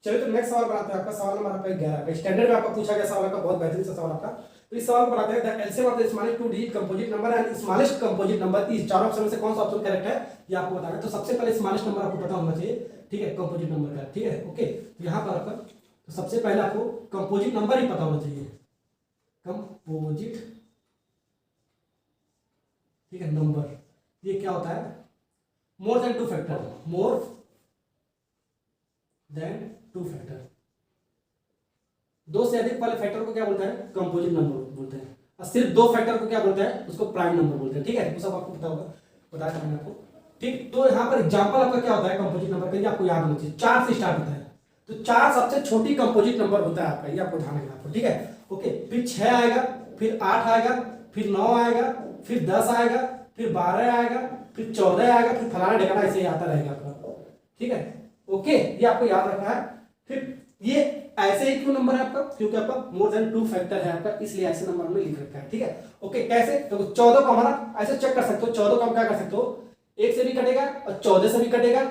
चलिए तो नेक्स्ट सवाल बनाते हैं। आपका सवाल नंबर आपका 11 का स्टैंडर्ड में आपका पूछा गया सवाल, का बहुत बेहतरीन सा सवाल आपका। तो इस सवाल को बनाते हैं, the LCM of the smallest two digit composite number and smallest composite number is. चार ऑप्शन में से कौन सा ऑप्शन करेक्ट है ये आपको बताना है। तो सबसे पहले स्मॉलेस्ट नंबर आपको पता होना चाहिए, ठीक है, कंपोजिट नंबर का, ठीक है, ओके। तो यहाँ पर आपका तो सबसे पहले आपको कंपोजिट नंबर ही पता होना चाहिए, कंपोजिट, ठीक है, नंबर। ये क्या होता है? More than two factor, more than two factor, दो से अधिक वाले फैक्टर को क्या बोलते हैं? कंपोजिट नंबर बोलते हैं। और सिर्फ दो फैक्टर को क्या बोलते हैं? उसको प्राइम नंबर बोलते हैं, ठीक है। वो सब आपको पता होगा, बताया था मैंने आपको, ठीक। तो यहाँ पर एग्जांपल आपका क्या होता है कंपोजिट नंबर का, ये आपको याद होना चाहिए। 4 से स्टार्ट होता है, तो 4 सबसे छोटी कंपोजिट नंबर होता है आपका, ये आपको ध्यान रखना आपको, ठीक है, ओके। फिर 6 आएगा, फिर 8 आएगा, फिर 9 आएगा, फिर 10 आएगा, फिर 12 आएगा, फिर 14 आएगा, फिर फलाना ढिकाना ऐसे ही आता रहेगा आपका, ठीक है, ओके। ये आपको याद रखना है। फिर ये ऐसे ही क्यों नंबर है आपका? क्योंकि आपका मोर देन टू फैक्टर है आपका, इसलिए ऐसे नंबर में लिख रखा है, ठीक है, ओके। कैसे? तो 14 को हमारा ऐसे चेक कर सकते हो, 14 को हम क्या कर सकते हो? 1 से भी कटेगा और 14 से भी कटेगा।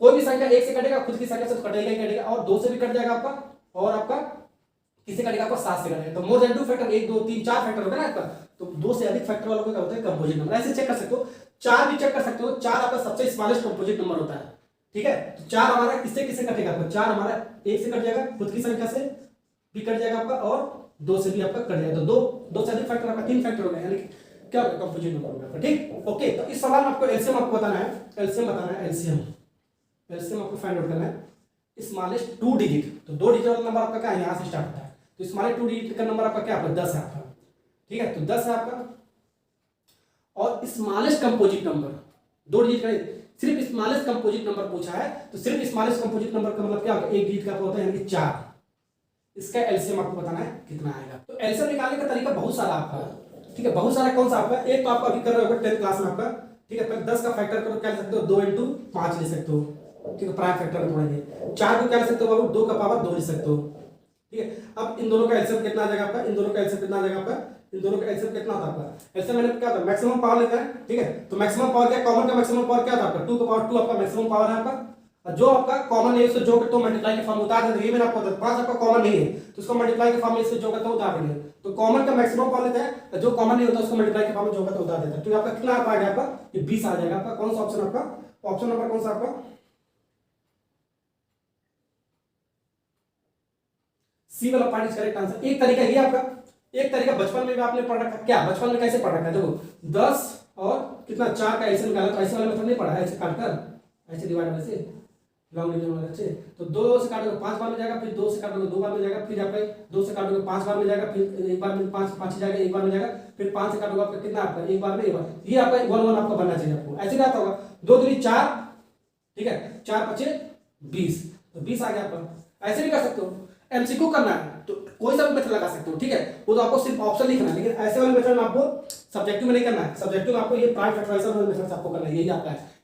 कोई भी संख्या 1 से कटेगा, खुद की संख्या से तो कटेगा ही कटेगा, और 2 से भी कट जाएगा आपका, और आपका किससे कटेगा? आपका 7 से कटेगा। तो more than two factor 1 2 3 4 factor होगा ना आपका, तो 2 से अधिक फैक्टर वालों को क्या होता है? Composite number. ऐसे चेक कर सकते हो, 4 भी चेक कर सकते हो। 4 आपका सबसे स्मॉलेस्ट कंपोजिट नंबर होता है, ठीक है। तो 4 हमारा किससे किससे कटेगा आपका? 4 हमारा 1 से कट जाएगा, खुद की संख्या से भी कट जाएगा आपका, और 2 से भी आपका कट जाएगा। तो 2 से अधिक फैक्टर आपका 3 फैक्टर हो गया, यानी क्या होगा? कंपोजिट नंबर होगा आपका, ठीक, ओके। तो इस सवाल में आपको एलसीएम आपको बताना है, एलसीएम बताना है, एलसीएम, एलसीएम आपको फाइंड आउट करना है। स्मॉलेस्ट 2 डिजिट, तो 2 डिजिट वाला नंबर आपका क्या है? यहाँ से स्टार्ट होता है। तो स्मॉलेस्ट 2 डिजिट का नंबर आपका क्या है? 10 है आपका, ठीक है। तो 10 है आपका। और स्मॉलेस्ट कंपोजिट नंबर 2 डिजिट का, सिर्फ स्मॉलेस्ट कंपोजिट नंबर पूछा है, तो सिर्फ स्मॉलेस्ट कंपोजिट नंबर का मतलब क्या होगा? 1 डिजिट का होता है, यानी 4। इसका एलसीएम आपको बताना है कितना आएगा। तो एलसीएम निकालने का तरीका बहुत सारा आपका, ठीक है, बहुत सारा। कौन सा आपका? एक तो आपका अभी कर रहे हो 10th क्लास में आपका, ठीक है। 10 का फैक्टर करो, क्या ले सकते हो? 2 × 5 ले सकते हो, ठीक है, प्राइम फैक्टर में थोड़ा। 4 को क्या ले सकते हो बाबू? 2 का पावर 2 ले सकते हो, ठीक है। अब इन दोनों का एलसीएम कितना आ जाएगा आपका? इन दोनों का एलसीएम कितना आ जाएगा आपका? इन दोनों का एलसीएम कितना होता है आपका? एलसीएम मैंने क्या होता है? मैक्सिमम पावर लेता है, ठीक है। तो मैक्सिमम पावर क्या? कॉमन का मैक्सिमम पावर क्या था आपका? 2 का पावर 2 आपका मैक्सिमम पावर है आपका। और जो आपका कॉमन है उससे जो करते हो मल्टीप्लाई के फॉर्म उतार देते, ये मैंने आपको बताया। 5 आपका कॉमन नहीं है, तो उसको मल्टीप्लाई के फॉर्म में इससे जो करते हो उतार देंगे। तो कॉमन का मैक्सिमम पावर लेते हैं, जो कॉमन नहीं होता उसको मल्टीप्लाई के फॉर्म में जो करते हो उतार देता है। तो आपका कितना आ पाएगा आपका? ये 20 आ जाएगा आपका। कौन सा ऑप्शन आपका? ऑप्शन नंबर कौन सा आपका? सी वाला पार्ट इज करेक्ट आंसर। एक तरीका ये आपका, एक तरीका बचपन में भी आपने पढ़ रखा। क्या बचपन में कैसे पढ़ रखा है? देखो 10 और कितना 4 का ऐसे निकाला, तो ऐसे वाला मेथड नहीं पढ़ा है, ऐसे काटकर ऐसे डिवाइड वाले से लॉन्ग डिवीजन वाले से। तो 2 से काटोगे 5 बार में जाएगा, फिर 2 से काटोगे 2 बार में जाएगा, फिर आपका 2 से काटोगे 5 बार में जाएगा, फिर एक बार में 5 ही जाएगा, एक बार में जाएगा, फिर 5 से काटोगे आपका कितना? आपका एक बार में एक बार। ये आपका 1 1 आपका बनना चाहिए आपको। ऐसे क्या होगा? 2 दूनी 4, ठीक है, 4 5 20, तो 20 आ गया आपका। ऐसे भी कर सकते हो। एमसीक्यू करना है तो कोई सा भी मेथड लगा सकते हो, ठीक है। वो तो आपको सिर्फ ऑप्शन लिखना है, लेकिन ऐसे वाले मेथड में आपको सब्जेक्टिव में नहीं करना है। सब्जेक्टिव में आपको ये प्राइम फैक्टराइजेशन वाले मेथड से आपको करना है, यही आपका है।